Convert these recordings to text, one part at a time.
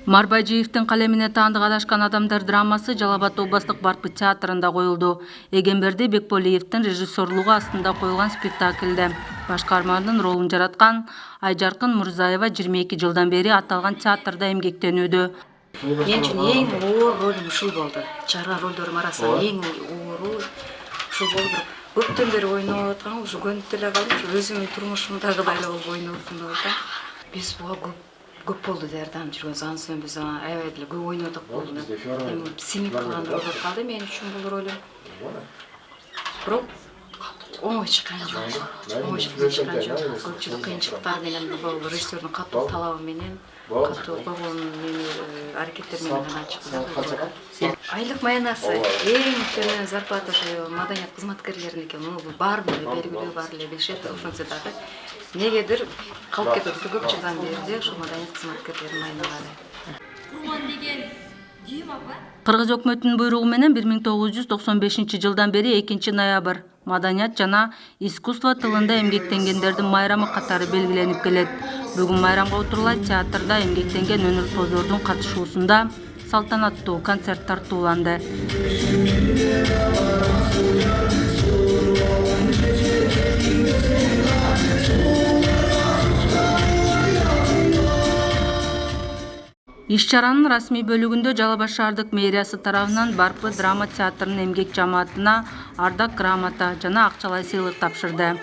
Марбайжиевдин калемине таандык адашкан адамдар драмасы Жалал Абад областык Барпы театрында коюлду. Эгемберди Бекболиевдин режиссерлугу астында коюлган спектакльде башкарманын ролун жараткан Айжаркын Мурзаева 22 жылдан бери аталган театрда эмгектенүүдө. Мен үчүн эң оор ролум ушул болду. Чыгарган ролдорум арасынан эң оору ушул болду. Көптөн бери ойноп аткан, ушу көнүп эле калдым. Өзүмдүн турмушумдагыдай эле болуп ойноосун да. Биз буга көп болду даярданып жүргөнбүз. Ансын биз аябай эле көп ойнодук болду. Эми сиңип калган роль болуп калды мен үчүн бул роль. Бирок оңой чыккан жок. Көпчүлүк кыйынчылыктар менен бул режиссердин катуу талабы менен, катуу койгон аракеттер менен гана чыкты. Айлык маянасы эң төмөн зарплата ошо маданият кызматкерлериники. Муну баардыгы белгилүү, баары эле билишет. Ошончо дагы негедир калып кетип атат. Көп жылдан бери ошо маданият кызматкерлеринин майнаганы. Курман деген Кыргыз өкмөтүнүн буйругу менен 1995 жылдан бери 2 ноябрь маданият жана искусство тылында эмгектенгендердин майрамы катары белгиленип келет. Бүгүн майрамга отурулай театрда эмгектенген өнөрпоздордун катышуусунда салтанаттуу концерт тартууланды. Иш-чаранын расмий бөлүгүндө Жалал Абад шаардык мэриясы тарабынан Барпы драма театрынын эмгек жамаатына ардак грамота жана акчалай сыйлык тапшырды.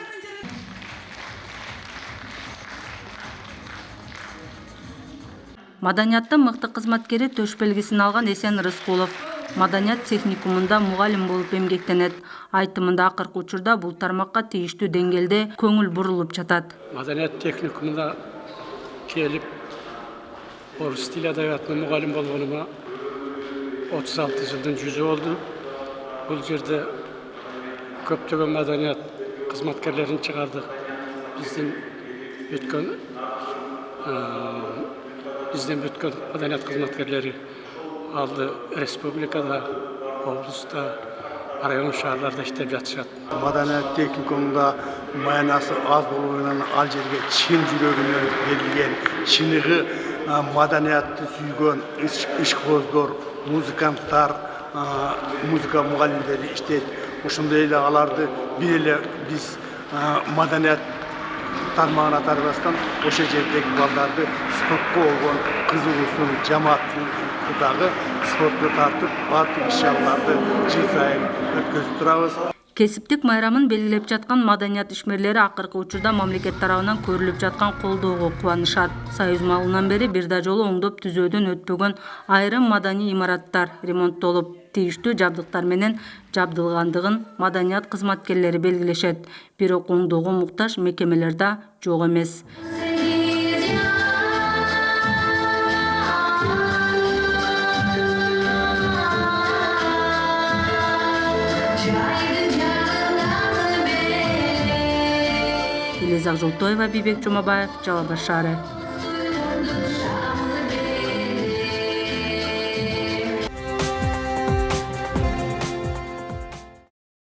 Маданияттын мыкты кызматкери төш белгисин алган Эсен Рыскулов маданият техникумунда мугалим болуп эмгектенет. Айтымында акыркы учурда бул тармакка тийиштүү деңгээлде көңүл бурулуп жатат. Маданият техникумунда келип орус тили адабиятынын мугалим болгонума 36 жылдын жүзү болду. Бул жерде көптөгөн маданият кызматкерлерин чыгардык. Биздин бүткөн маданият кызматкерлери алды республикада, облуста, район шаарларда иштеп жатышат. Маданият техникумунда маянасы аз болуу менен ал жерге чын жүрөгүнөн берилген чыныгы маданиятты сүйгөн ишкоздор, музыканттар, музыка мугалимдери иштейт. Ошондой эле аларды бир эле биз маданият тармагына тарбастан ошол жердеги балдарды спортко болгон кызыгуусун жамааттыдагы спортко тартып, баардык иш-чараларды жыл сайын өткөзүп турабыз. Кесиптик майрамын белгилеп жаткан маданият ишмерлери акыркы учурда мамлекет тарабынан көрүлүп жаткан колдоого кубанышат. Союз малынан бери бир да жолу оңдоп түзөөдөн өтпөгөн айрым маданий имараттар ремонттолуп, тийиштүү жабдыктар менен жабдылгандыгын маданият кызматкерлери белгилешет. Бирок оңдоого муктаж мекемелер да жок эмес. Элиза Жолтоева, Бибек Жумабаев, Жалал Абад шаары.